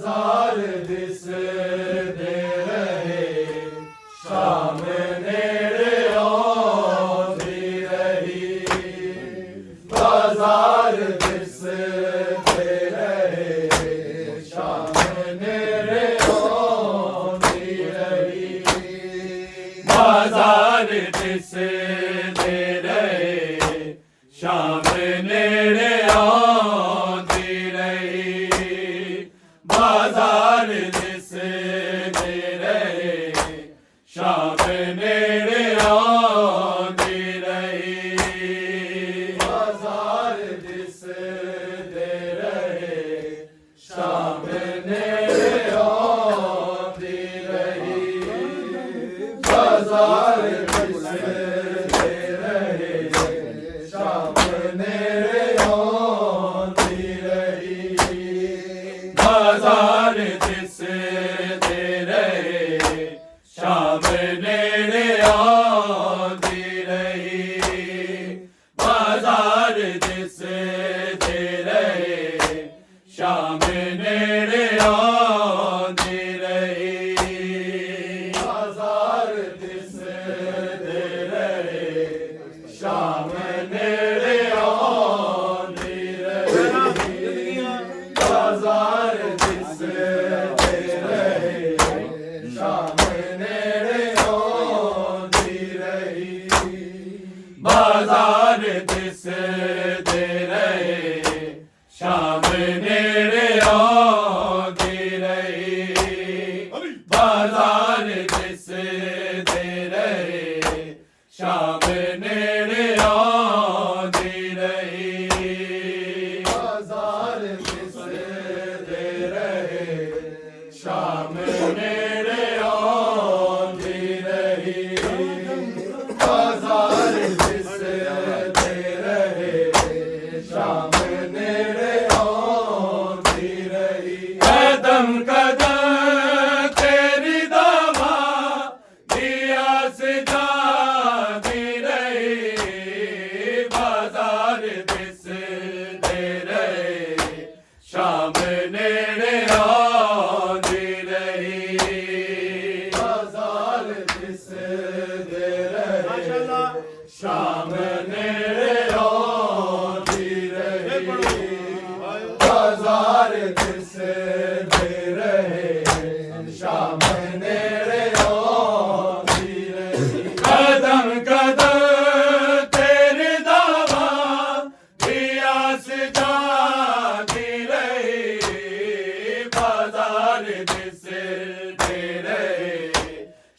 बाजार दिसदे रहे बाजार दिसदे रहे शाम नेड़े आंदी रही बाजार दिसदे रहे शाम नेड़े आंदी रही बाजार दिसदे रहे शाम नेड़े आंदी रही बाजार दिसदे रहे शाम नेड़े आंदी रही बाजार दिसदे रहे शाम नेड़े आंदी रही बाजार दिसदे रहे शाम नेड़े आंदी रही बाजार दिसदे रहे शाम नेड़े आंदी रही बाजार दिसदे रहे शाम नेड़े आंदी रही बाजार दिसदे रहे शाम नेड़े आंदी रही बाजार दिसदे रहे शाम नेड़े आंदी रही बाजार दिसदे रहे शाम नेड़े आंदी रही बाजार दिसदे रहे शाम नेड़े आंदी रही कदम कदम तेरी दावा दिया सजाती रही बाजार दिसदे रहे शाम नेड़े आंदी रही बाजार दिसदे रहे शाम नेड़े आंदी रही बाजार दिसदे रहे शाम नेड़े आंदी रही कदम कदम तेरी दावा दिया सजाती रही बाजार दिसदे रहे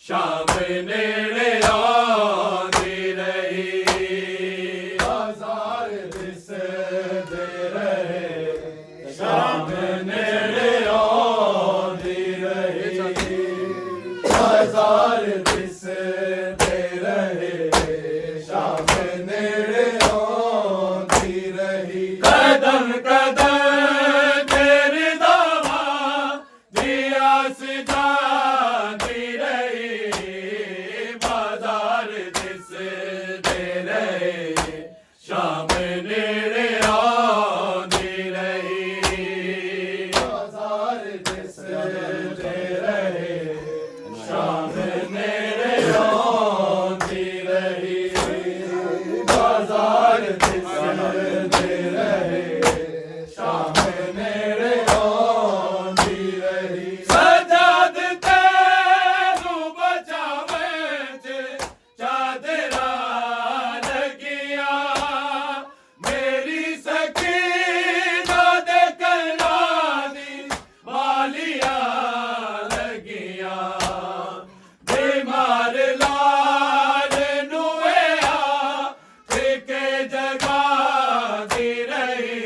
शाम नेड़े आंदी रही बाजार दिसदे रहे शाम नेड़े आंदी रही बाजार दिसदे रहे शाम नेड़े आंदी रही कदम कदम तेरी दावा दिया सजाती रही बाजार दिसदे रहे शाम नेड़े आंदी रही बाजार दिसदे रहे शाम नेड़े आंदी रही बाजार दिसदे रहे शाम नेड़े आंदी रही सजाद तैनू बचावे च चादरा लगिया मेरी सकीना दे कन्नां दी वालिया लगिया बीमार लाल नुआ ठेके जगाती रही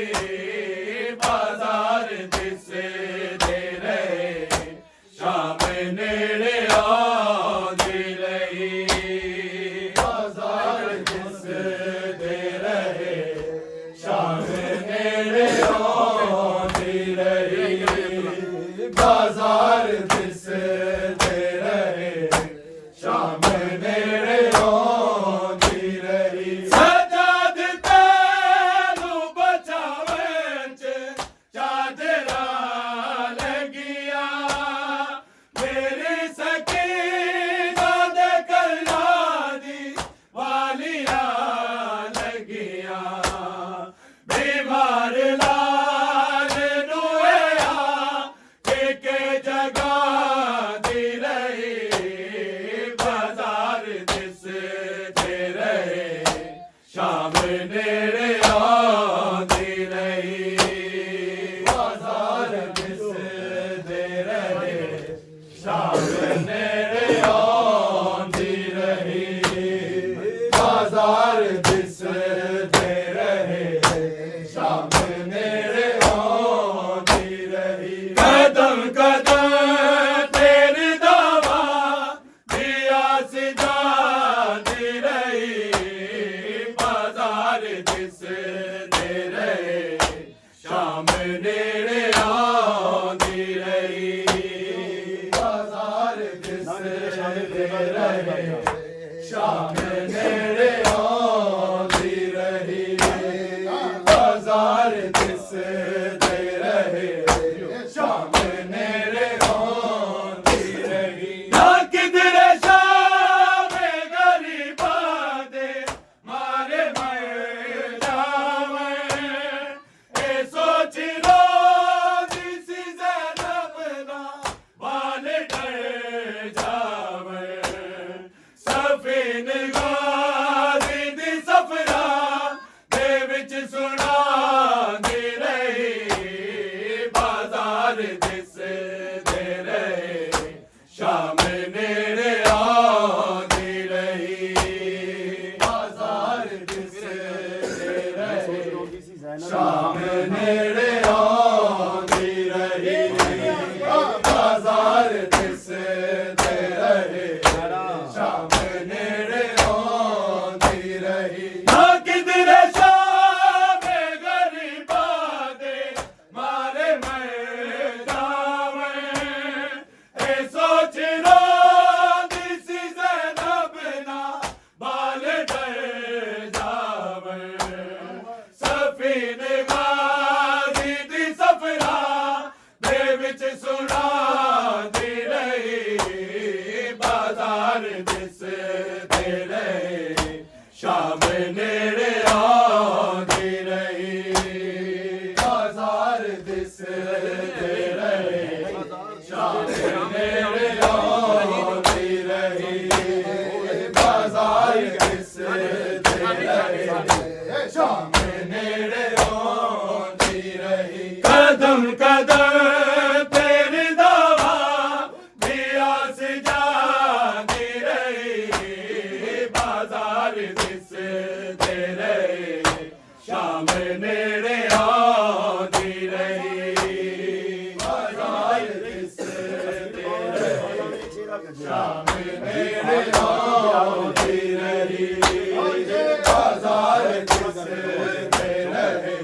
बाजार दिसदे रहे शाम नेड़े आंदी रही बाजार दिसदे रहे शाम नेड़े आंदी रही बाजार दिसदे रहे शाम नेड़े आंदी रही सजाद तैनू बचावे च चादरा लगिया मेरी सकीना दे कन्नां दी वालिया लगिया बीमार लाल नुआ ठेके जगाती रही बाजार रहे शाम नेड़े आंदी रही बाजार दिसदे रहे शाम नेड़े आंदी रही ना किधरे शाम गरीबा दे मारे मर जावे ए सोच लो दिसी ज़ैनब ना बाल डर जावे सफीन गाज़ी दी सफरा दे विच सुनांदी रही बाजार दिसदे रहे शाम नेड़े आंदी रही बाजार दिसदे रहे शाम नेड़े आंदी रही बाजार दिसदे रहे शाम नेड़े आंदी रही ना किधरे शाम गरीबा दे मारे मर जावे ए सोच लो दिसी ज़ैनब ना बाल डर जावे सफीन गाज़ी दी सफरा दे विच सुनांदी रही बाजार दिसदे रहे शाम नेड़े आंदी रही बाजार दिसदे रहे शाम नेड़े आंदी रही बाजार दिसदे रहे शाम नेड़े आंदी रही कदम कदम तेरी दवा दिया से जाती रही बाजार दिसदे रहे शाम नेड़े आंदी रही बाजार दिसदे रहे शाम नेड़े आंदी रही बाजार दिसदे रहे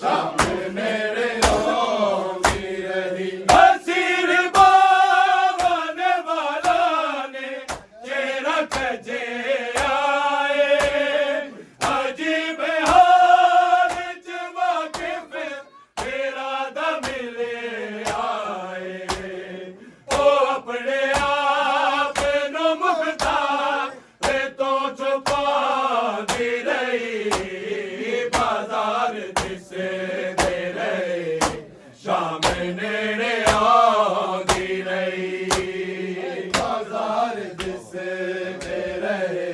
शाम नेड़े आंदी रही असीर बावन वाला ने चेहरा कजे आए अजीब हाल च वाकिफ तेरा दा मिले आए ओ अपने आप नो मुख्तार ते तो छुपांदी रही बाजार दिसदे रहे शाम नेड़े आंदी रही बाजार दिसदे रहे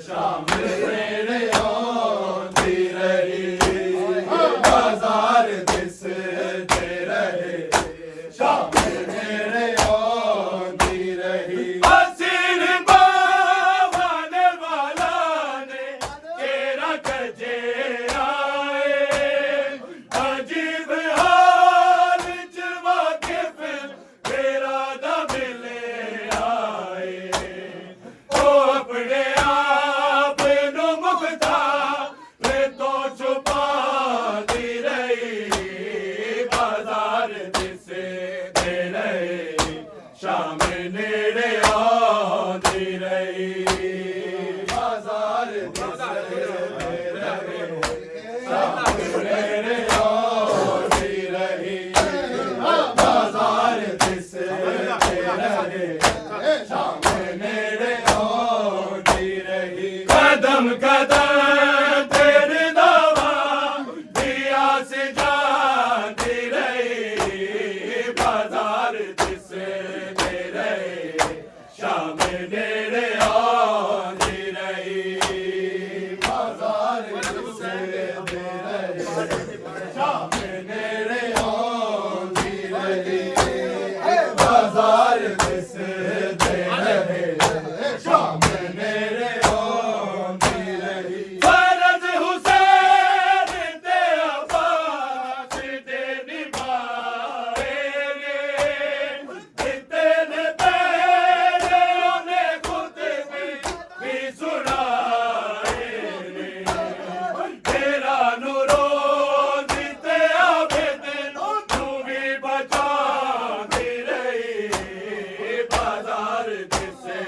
शाम नेड़े आंदी रही बाजार दिसदे रहे शाम नेड़े आंदी रही असीर बावन वाला ने तेरा कजे आए अजीब हाल च वाकिफ तेरा दा मिले आए ओ अपने आप नो मुख्तार ते तो छुपांदी रही बाजार दिसदे रहे शाम नेड़े आंदी रही बाजार दिसदे रहे शाम नेड़े आंदी रही बाजार दिसदे रहे शाम नेड़े आंदी रही कदम कदम तेरी दवा दिया से जाती रही बाजार दिसदे रहे शाम नेड़े आंदी रही बाजार दिसदे रहे शाम नेड़े आंदी रही बाजार दिसदे रहे शाम नेड़े आंदी रही फर्ज हुसैन दे अब्बास दे निभाएंगे इतने तेरे उन्हें खुद भी सुनाएंगे तेरा नूरो जीते आबिद तू भी बचाती रही बाजार दिसदे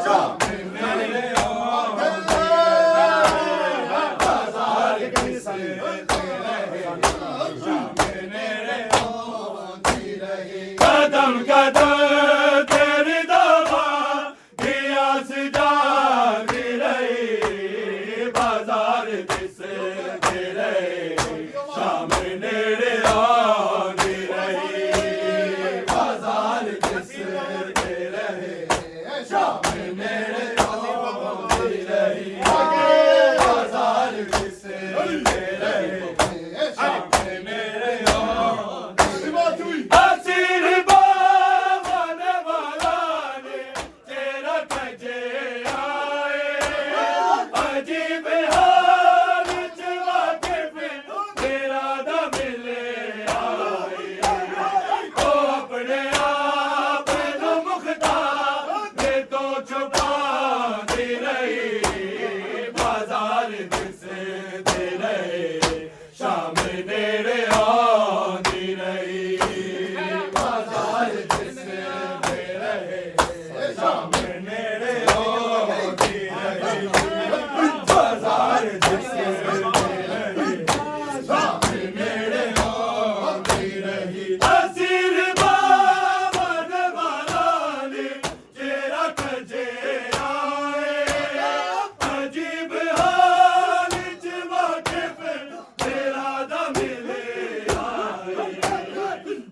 शाम नेड़े आंदी बाजार दिसते रहे शाम नेड़े आंदी रहे कदम कदम तेरी दवा दिया सजाती रही बाजार दिसते रहे शाम नेड़े आंदी रही बाजार दिसते रहे शाम नेड़े आंदी रही बाजार दिसते रहे शाम नेड़े आंदी असीर बावन वाला ने तेरा कजे आए अजीब हाल चला के फिर तेरा द मिले आए तो अपने आप नु मुख्तार ने तो छुपाती रही बाजार दिसते रहे शाम नेड़े आंदी रही बाजार दिसते रहे शाम नेड़े आंदी रही बाजार दिसते रहे शाम नेड़े आंदी रही असीर बावन वाला ने तेरा कजे आए अजीब हाल च वाकिफ तेरा द मिले आए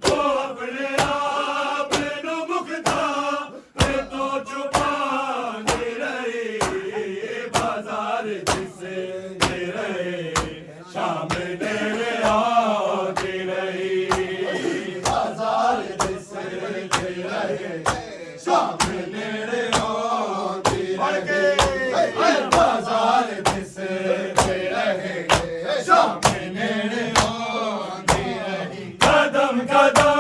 तो अपने आप नु मुख्तार ने तो छुपाती रही बाजार दिसते रहे शाम नेड़े आंदी रही बाजार दिसते रहे शाम नेड़े आंदी रही बाजार दिसते रहे शाम नेड़े आंदी रही कदम कदम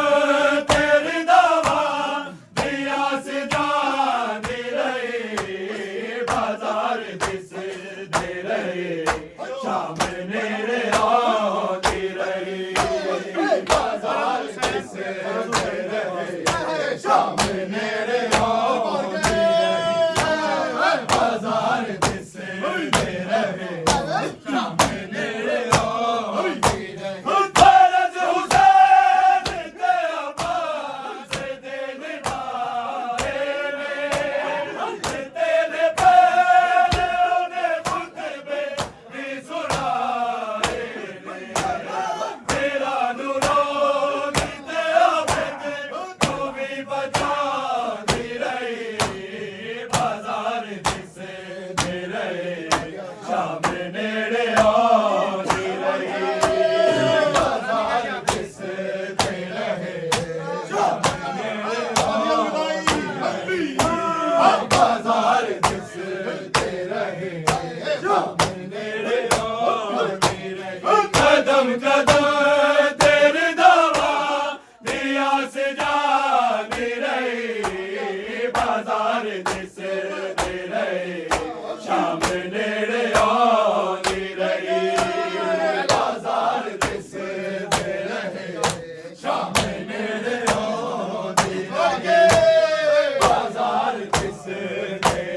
तेरी दवा दिया सजाती रही बाजार दिसते रहे शाम नेड़े आंदी रही बाजार दिसते रहे शाम नेड़े आंदी रही बाजार दिसते रहे शाम नेड़े आंदी रही फर्ज हुसैन के अब्बास दिल डाले तेरे पहले उन्हें खुतबे भी सुनाए तेरा नूरों ते आबद तू भी बचाती रही बाजार दिसते रहे शाम नेड़े आंदी रही बाजार दिसते रहे शाम नेड़े आंदी रही बाजार दिसते रहे शाम नेड़े आंदी रही कदम कदम तेरी दवा दिया सजाती रही बाजार दिसते रहे शाम नेड़े आंदी रही बाजार दिसते रहे शाम नेड़े आंदी रही बाजार दिसते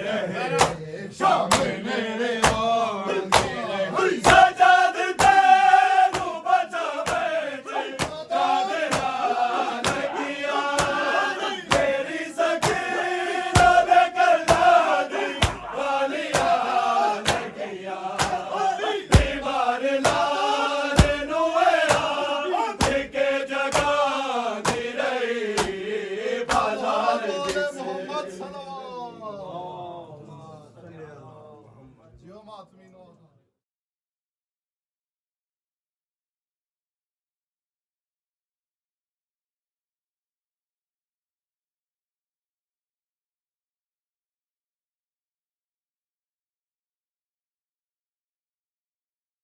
रहे शाम